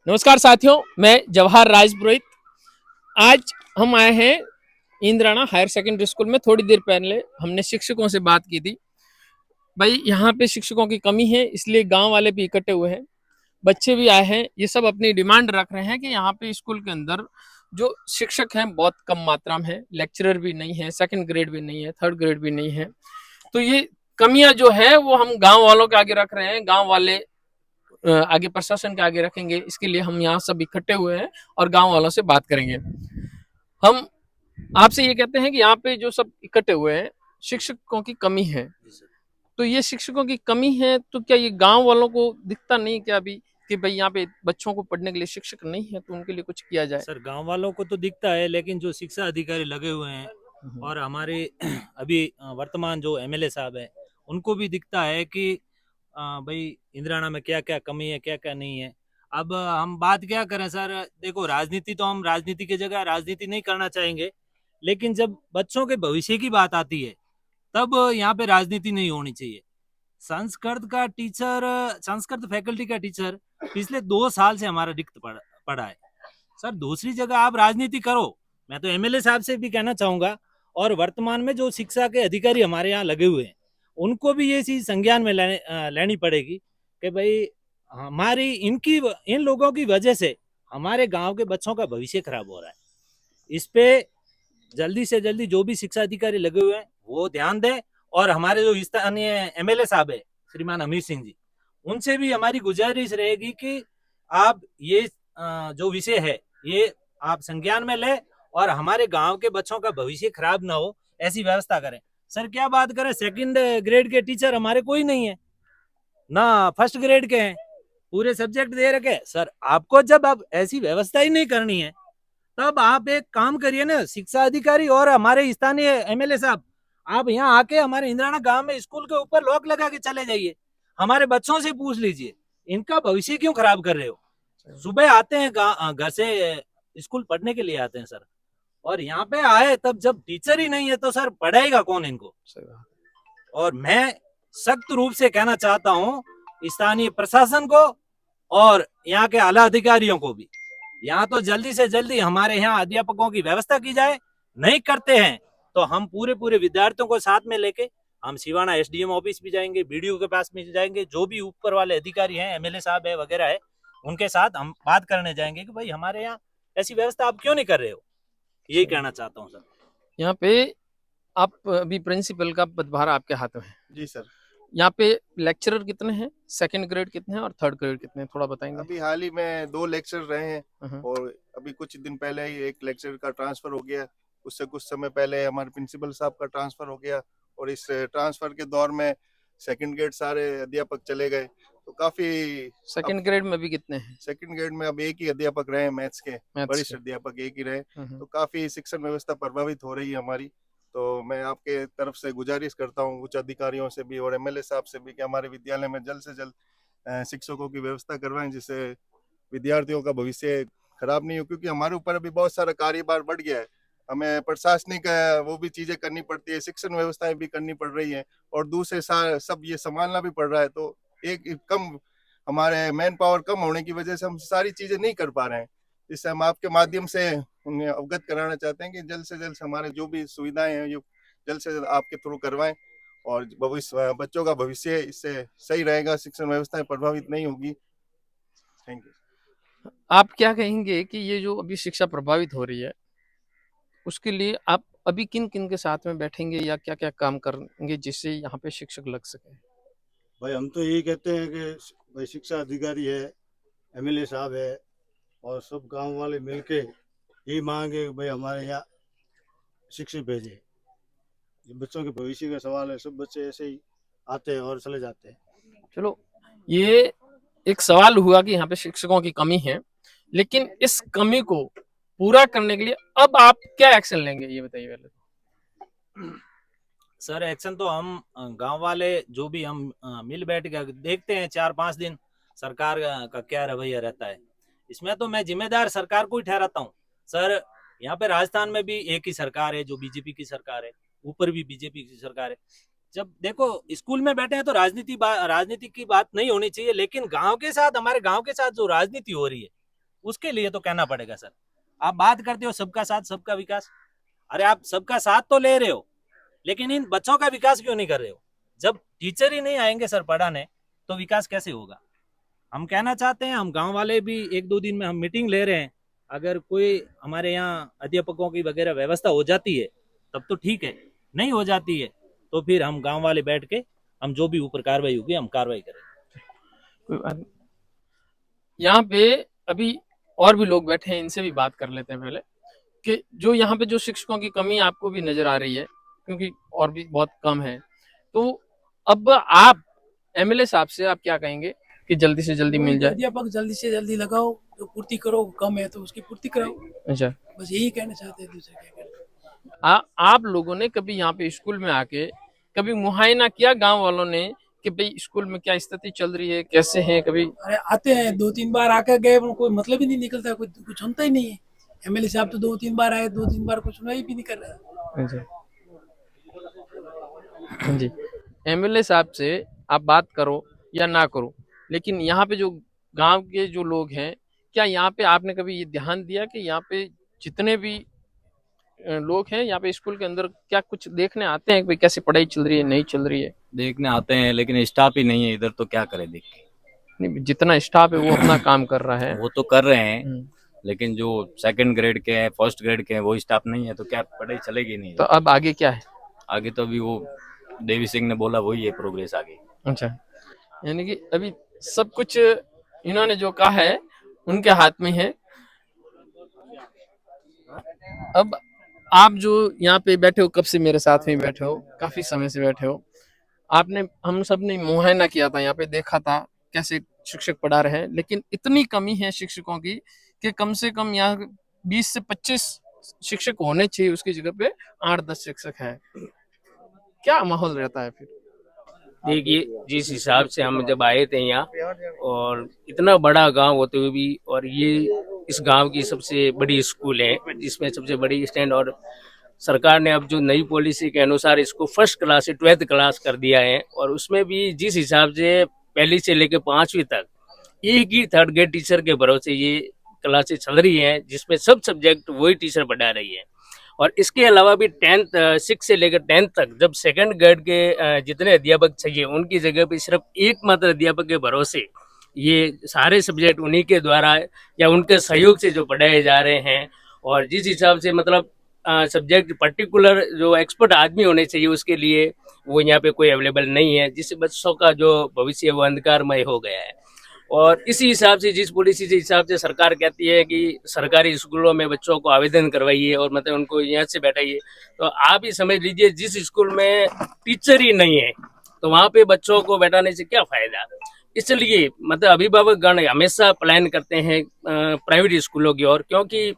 नमस्कार साथियों, मैं जवाहर राजपुरोहित। आज हम आए हैं इंद्राणा हायर सेकेंडरी स्कूल में। थोड़ी देर पहले हमने शिक्षकों से बात की थी। भाई यहाँ पे शिक्षकों की कमी है, इसलिए गांव वाले भी इकट्ठे हुए हैं, बच्चे भी आए हैं। ये सब अपनी डिमांड रख रहे हैं कि यहाँ पे स्कूल के अंदर जो शिक्षक हैं बहुत कम मात्रा में है, लेक्चरर भी नहीं है, सेकंड ग्रेड भी नहीं है, थर्ड ग्रेड भी नहीं है। तो ये कमियां जो है वो हम गांव वालों के आगे रख रहे हैं। गांव वाले आगे प्रशासन के आगे रखेंगे। इसके लिए हम यहाँ सब इकट्ठे हुए हैं और गांव वालों से बात करेंगे। हम आपसे ये कहते हैं कि यहाँ पे जो सब इकट्ठे हुए हैं, शिक्षकों की कमी है। तो ये शिक्षकों की कमी है तो क्या ये गांव वालों को दिखता नहीं क्या अभी कि भाई यहाँ पे बच्चों को पढ़ने के लिए शिक्षक नहीं है, तो उनके लिए कुछ किया जाए? सर, गांव वालों को तो दिखता है, लेकिन जो शिक्षा अधिकारी लगे हुए हैं और हमारे अभी वर्तमान जो एमएलए साहब है, उनको भी दिखता है कि भाई इंद्राणा में क्या क्या कमी है, क्या क्या नहीं है। अब हम बात क्या करें सर, देखो राजनीति तो हम राजनीति की जगह राजनीति नहीं करना चाहेंगे, लेकिन जब बच्चों के भविष्य की बात आती है तब यहाँ पे राजनीति नहीं होनी चाहिए। संस्कृत फैकल्टी का टीचर पिछले 2 साल से हमारा रिक्त पड़ा है। सर, दूसरी जगह आप राजनीति करो, मैं तो एमएलए साहब से भी कहना चाहूंगा, और वर्तमान में जो शिक्षा के अधिकारी हमारे यहाँ लगे हुए हैं उनको भी ये चीज संज्ञान में लेनी पड़ेगी कि भाई हमारी इन लोगों की वजह से हमारे गांव के बच्चों का भविष्य खराब हो रहा है। इस पे जल्दी से जल्दी जो भी शिक्षा अधिकारी लगे हुए हैं वो ध्यान दें, और हमारे जो स्थानीय एमएलए साहब है श्रीमान अमीर सिंह जी, उनसे भी हमारी गुजारिश रहेगी कि आप ये जो विषय है ये आप संज्ञान में ले और हमारे गांव के बच्चों का भविष्य खराब ना हो, ऐसी व्यवस्था करें। सर, क्या बात करें, सेकंड ग्रेड के टीचर हमारे कोई नहीं है, ना फर्स्ट ग्रेड के हैं, पूरे सब्जेक्ट दे रखे। सर, आपको जब आप ऐसी व्यवस्था ही नहीं करनी है तब आप एक काम करिए ना, शिक्षा अधिकारी और हमारे स्थानीय एमएलए साहब, आप यहाँ आके हमारे इंद्राणा गांव में स्कूल के ऊपर लॉक लगा के चले जाइए, हमारे बच्चों से पूछ लीजिए इनका भविष्य क्यों खराब कर रहे हो। सुबह आते हैं घर से स्कूल पढ़ने के लिए आते हैं सर, और यहाँ पे आए तब जब टीचर ही नहीं है तो सर पढ़ाएगा कौन इनको। और मैं सख्त रूप से कहना चाहता हूँ स्थानीय प्रशासन को और यहाँ के आला अधिकारियों को भी, यहाँ तो जल्दी से जल्दी हमारे यहाँ अध्यापकों की व्यवस्था की जाए। नहीं करते हैं तो हम पूरे विद्यार्थियों को साथ में लेके हम सिवाना एसडीएम ऑफिस भी जाएंगे, बीडीओ के पास में जाएंगे, जो भी ऊपर वाले अधिकारी हैं, एमएलए साहब है वगैरह है, उनके साथ हम बात करने जाएंगे कि भाई हमारे यहाँ ऐसी व्यवस्था आप क्यों नहीं कर रहे हो। यही कहना चाहता हूँ सर। यहाँ पे आप अभी प्रिंसिपल का पदभार आपके हाथ में है। जी सर। यहाँ पे लेक्चरर कितने हैं, सेकंड ग्रेड कितने हैं और थर्ड ग्रेड कितने हैं, थोड़ा बताएंगे? अभी हाल ही में 2 लेक्चर रहे हैं हाँ। और अभी कुछ दिन पहले ही एक लेक्चर का ट्रांसफर हो गया। उससे कुछ समय पहले हमारे प्रिंसिपल साहब का ट्रांसफर हो गया और इस ट्रांसफर के दौर में सेकंड ग्रेड सारे अध्यापक चले गए, तो काफी। सेकंड ग्रेड में भी कितने हैं? सेकंड ग्रेड में अब एक ही अध्यापक रहे, मैथ्स के वरिष्ठ अध्यापक एक ही रहे, तो काफी शिक्षण व्यवस्था प्रभावित हो रही है हमारी। तो मैं आपके तरफ से गुजारिश करता हूँ उच्च अधिकारियों से भी और एमएलए साहब से भी कि हमारे विद्यालय में जल्द से जल्द शिक्षकों की व्यवस्था करवाएं, जिससे विद्यार्थियों का भविष्य खराब नहीं हो, क्योंकि हमारे ऊपर अभी बहुत सारा कार्यभार बढ़ गया है। हमें प्रशासनिक वो भी चीजें करनी पड़ती है, शिक्षण व्यवस्थाएं भी करनी पड़ रही है और दूसरे सब ये संभालना भी पड़ रहा है। तो एक कम हमारे मैन पावर कम होने की वजह से हम सारी चीजें नहीं कर पा रहे हैं। इससे हम आपके माध्यम से उन्हें अवगत कराना चाहते हैं कि जल्द से जल्द हमारे जो भी सुविधाएं हैं ये जल्द से जल्द आपके थ्रू करवाएं और भविष्य बच्चों का भविष्य इससे सही रहेगा, शिक्षण व्यवस्था प्रभावित नहीं होगी। Thank you. आप क्या कहेंगे कि ये जो अभी शिक्षा प्रभावित हो रही है उसके लिए आप अभी किन किन के साथ में बैठेंगे या क्या क्या काम करेंगे जिससे यहाँ पे शिक्षक लग सके? भाई हम तो यही कहते हैं कि भाई शिक्षा अधिकारी है, एमएलए साहब है और सब गांव वाले मिलके यही मांगे भाई हमारे यहाँ शिक्षक भेजे। बच्चों के भविष्य का सवाल है, सब बच्चे ऐसे ही आते हैं और चले जाते हैं। चलो, ये एक सवाल हुआ कि यहाँ पे शिक्षकों की कमी है, लेकिन इस कमी को पूरा करने के लिए अब आप क्या एक्शन लेंगे ये बताइए पहले। सर, एक्शन तो हम गांव वाले जो भी हम मिल बैठ के देखते हैं 4-5 दिन सरकार का क्या रवैया रहता है। इसमें तो मैं जिम्मेदार सरकार को ही ठहराता हूँ। सर, यहाँ पे राजस्थान में भी एक ही सरकार है जो बीजेपी की सरकार है, ऊपर भी बीजेपी की सरकार है। जब देखो स्कूल में बैठे हैं तो राजनीति की बात नहीं होनी चाहिए, लेकिन गांव के साथ, हमारे गांव के साथ जो राजनीति हो रही है उसके लिए तो कहना पड़ेगा सर। आप बात करते हो सबका साथ सबका विकास, अरे आप सबका साथ तो ले रहे हो, लेकिन इन बच्चों का विकास क्यों नहीं कर रहे हो? जब टीचर ही नहीं आएंगे सर पढ़ाने तो विकास कैसे होगा? हम कहना चाहते हैं, हम गांव वाले भी 1-2 दिन में हम मीटिंग ले रहे हैं, अगर कोई हमारे यहाँ अध्यापकों की वगैरह व्यवस्था हो जाती है तब तो ठीक है, नहीं हो जाती है तो फिर हम गांव वाले बैठ के हम जो भी ऊपर कार्रवाई होगी हम कार्रवाई करेंगे। कोई बात नहीं। यहाँ पे अभी और भी लोग बैठे हैं, इनसे भी बात कर लेते हैं पहले कि जो यहाँ पे जो शिक्षकों की कमी आपको भी नजर आ रही है, क्योंकि और भी बहुत कम है, तो अब आप एमएलए साहब से आप क्या कहेंगे कि जल्दी से जल्दी मिल जाए? अध्यापक जल्दी से जल्दी लगाओ, जो पूर्ति करो, कम है तो उसकी पूर्ति कराओ, अच्छा, बस यही कहना चाहते हैं, दूसरे क्या कहना। आप लोगों ने कभी यहाँ पे स्कूल में आके कभी मुआयना किया गांव वालों ने कि भाई स्कूल में क्या स्थिति चल रही है, कैसे हैं? कभी अरे आते हैं, 2-3 बार आकर गए, पर कोई मतलब ही नहीं निकलता, कोई कुछ सुनता ही नहीं है। एमएलए साहब तो 2-3 बार आए, 2-3 बार कुछ सुनाई भी नहीं कर रहा। जी, एमएलए साहब से आप बात करो या ना करो, लेकिन यहाँ पे जो गांव के जो लोग हैं, क्या यहाँ पे आपने कभी ये ध्यान दिया कि यहाँ पे जितने भी लोग हैं यहाँ पे स्कूल के अंदर क्या कुछ देखने आते हैं कि भाई कैसे पढ़ाई चल रही है, नहीं चल रही है? देखने आते हैं, लेकिन स्टाफ ही नहीं है इधर, तो क्या करे देख के। नहीं, जितना स्टाफ है वो अपना काम कर रहा है। वो तो कर रहे हैं, लेकिन जो सेकंड ग्रेड के हैं, फर्स्ट ग्रेड के हैं, वो स्टाफ नहीं है, तो क्या पढ़ाई चलेगी नहीं। तो अब आगे क्या है? आगे तो अभी वो देवी सिंह ने बोला वही है प्रोग्रेस आगे। अच्छा, यानी कि अभी सब कुछ इन्होंने जो कहा है उनके हाथ में है। अब आप जो यहाँ पे बैठे हो, कब से मेरे साथ में बैठे हो, काफी समय से बैठे हो, आपने हम सब ने मुआयना किया था, यहाँ पे देखा था कैसे शिक्षक पढ़ा रहे हैं, लेकिन इतनी कमी है शिक्षकों की कि कम से कम यहाँ 20 से 25 शिक्षक होने चाहिए, उसकी जगह पे 8-10 शिक्षक हैं। क्या माहौल रहता है फिर? देखिए, जिस हिसाब से हम जब आए थे यहाँ, और इतना बड़ा गांव होते हुए भी, और ये इस गांव की सबसे बड़ी स्कूल है जिसमें सबसे बड़ी स्टैंड, और सरकार ने अब जो नई पॉलिसी के अनुसार इसको फर्स्ट क्लास से 12th क्लास कर दिया है, और उसमें भी जिस हिसाब से पहली से लेकर 5वीं तक एक ही थर्ड ग्रेड टीचर के भरोसे ये क्लासेस चल रही हैं, जिसमें सब सब्जेक्ट वही टीचर पढ़ा रही है। और इसके अलावा भी 6 से लेकर 10th तक जब सेकंड ग्रेड के जितने अध्यापक चाहिए, उनकी जगह पे सिर्फ एकमात्र अध्यापक के भरोसे ये सारे सब्जेक्ट उन्हीं के द्वारा या उनके सहयोग से जो पढ़ाए जा रहे हैं। और जिस हिसाब से मतलब सब्जेक्ट पर्टिकुलर जो एक्सपर्ट आदमी होने चाहिए उसके लिए वो यहाँ पे कोई अवेलेबल नहीं है, जिससे बच्चों का जो भविष्य वो अंधकारमय हो गया है। और इसी हिसाब से, जिस पॉलिसी के हिसाब से सरकार कहती है कि सरकारी स्कूलों में बच्चों को आवेदन करवाइए और मतलब उनको यहाँ से बैठाइए, तो आप ही समझ लीजिए जिस स्कूल में टीचर ही नहीं है तो वहाँ पे बच्चों को बैठाने से क्या फायदा। इसलिए मतलब अभिभावक गण हमेशा प्लान करते हैं प्राइवेट स्कूलों की ओर, क्योंकि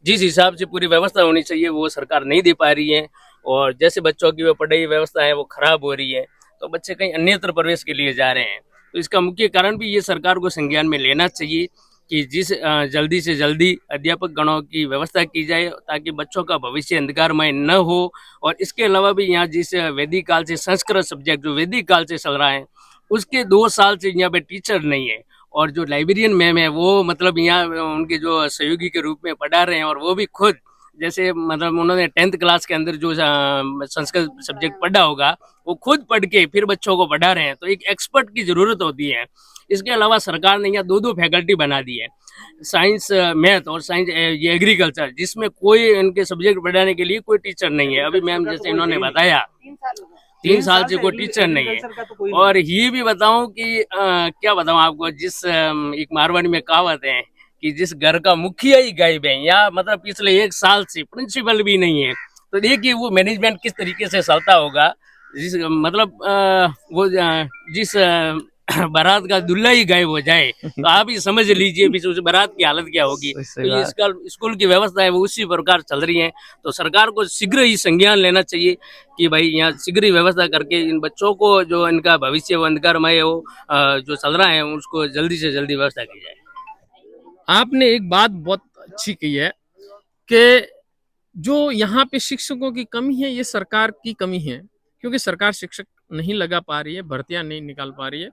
जिस हिसाब से पूरी व्यवस्था होनी चाहिए वो सरकार नहीं दे पा रही है, और जैसे बच्चों की वो पढ़ाई व्यवस्था है वो खराब हो रही है, तो बच्चे कहीं अन्यत्र प्रवेश के लिए जा रहे हैं। तो इसका मुख्य कारण भी ये सरकार को संज्ञान में लेना चाहिए कि जल्दी से जल्दी अध्यापक गणों की व्यवस्था की जाए ताकि बच्चों का भविष्य अंधकारमय न हो। और इसके अलावा भी यहाँ जिस वैदिक काल से संस्कृत सब्जेक्ट जो वैदिक काल से चल रहा है उसके 2 साल से यहाँ पे टीचर नहीं है, और जो लाइब्रेरियन मैम है वो मतलब यहाँ उनके जो सहयोगी के रूप में पढ़ा रहे हैं, और वो भी खुद जैसे मतलब उन्होंने 10th क्लास के अंदर जो संस्कृत सब्जेक्ट पढ़ा होगा वो खुद पढ़ के फिर बच्चों को पढ़ा रहे हैं, तो एक एक्सपर्ट की जरूरत होती है। इसके अलावा सरकार ने यहाँ 2 फैकल्टी बना दी है, साइंस मैथ और साइंस ये एग्रीकल्चर, जिसमें कोई इनके सब्जेक्ट पढ़ाने के लिए कोई टीचर नहीं है। अभी मैम जैसे इन्होंने बताया 3 साल से कोई टीचर नहीं है। और ये भी बताऊं कि क्या बताऊं आपको, जिस एक मारवाड़ी में कहावत है कि जिस घर का मुखिया ही गायब है, या मतलब पिछले 1 साल से प्रिंसिपल भी नहीं है, तो देखिए वो मैनेजमेंट किस तरीके से चलता होगा। जिस मतलब वो जिस बारात का दूल्हा ही गायब हो जाए तो आप ही समझ लीजिए फिर उस बारात की हालत क्या होगी। तो ये स्कूल की व्यवस्था है वो उसी प्रकार चल रही है, तो सरकार को शीघ्र ही संज्ञान लेना चाहिए कि भाई यहाँ शीघ्र ही व्यवस्था करके इन बच्चों को जो इनका भविष्य वो अंधकारमय हो जो चल रहा है उसको जल्दी से जल्दी व्यवस्था की जाए। आपने एक बात बहुत अच्छी कही है कि जो यहाँ पे शिक्षकों की कमी है ये सरकार की कमी है, क्योंकि सरकार शिक्षक नहीं लगा पा रही है, भर्तियां नहीं निकाल पा रही है।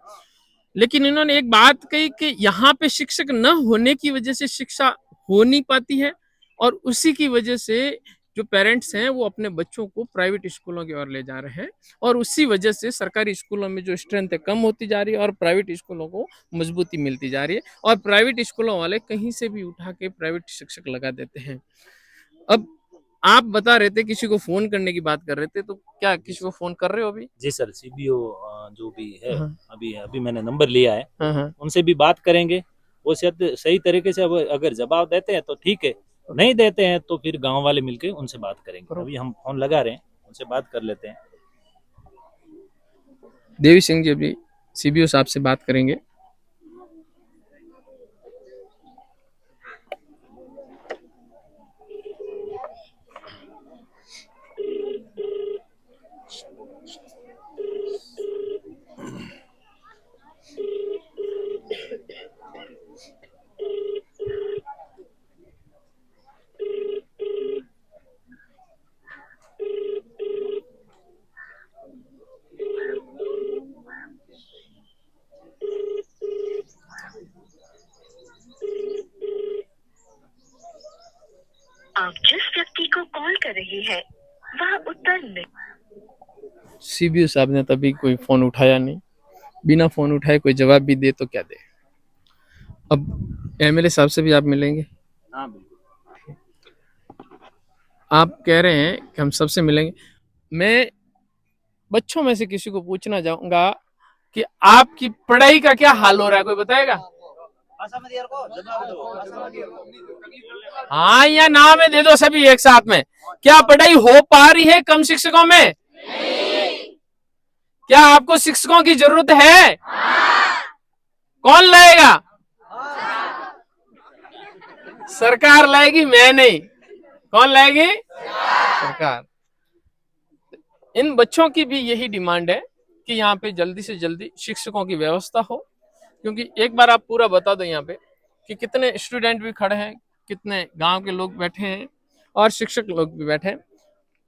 लेकिन इन्होंने एक बात कही कि यहाँ पे शिक्षक न होने की वजह से शिक्षा हो नहीं पाती है, और उसी की वजह से जो पेरेंट्स हैं वो अपने बच्चों को प्राइवेट स्कूलों की ओर ले जा रहे हैं, और उसी वजह से सरकारी स्कूलों में जो स्ट्रेंथ है कम होती जा रही है और प्राइवेट स्कूलों को मजबूती मिलती जा रही है, और प्राइवेट स्कूलों वाले कहीं से भी उठा के प्राइवेट शिक्षक लगा देते हैं। अब आप बता रहे थे किसी को फोन करने की बात कर रहे थे, तो क्या किसी को फोन कर रहे हो अभी? जी सर, सीबीओ जो भी है, हाँ। अभी अभी मैंने नंबर लिया है, हाँ हाँ, उनसे भी बात करेंगे। वो शायद सही तरीके से अब अगर जवाब देते हैं तो ठीक है, नहीं देते हैं तो फिर गांव वाले मिलके उनसे बात करेंगे। अभी हम फोन लगा रहे हैं, उनसे बात कर लेते हैं। देवी सिंह जी अभी सीबीओ साहब से बात करेंगे। आप जिस व्यक्ति को कॉल कर रही है वह उत्तर नहीं। सीबीओ साहब ने तभी कोई फोन उठाया नहीं, बिना फोन उठाए कोई जवाब भी दे तो क्या दे। अब एमएलए साहब से भी आप मिलेंगे? हाँ बिल्कुल। आप कह रहे हैं कि हम सबसे मिलेंगे। मैं बच्चों में से किसी को पूछना चाहूंगा कि आपकी पढ़ाई का क्या हाल हो रहा है, कोई बताएगा? हाँ या ना में दे दो सभी एक साथ में। क्या पढ़ाई हो पा रही है कम शिक्षकों में? क्या आपको शिक्षकों की जरूरत है? कौन लाएगा? सरकार लाएगी, मैं नहीं। कौन लाएगी? सरकार। इन बच्चों की भी यही डिमांड है कि यहाँ पे जल्दी से जल्दी शिक्षकों की व्यवस्था हो, क्योंकि एक बार आप पूरा बता दो यहाँ पे कि कितने स्टूडेंट भी खड़े हैं, कितने गांव के लोग बैठे हैं और शिक्षक लोग भी बैठे हैं।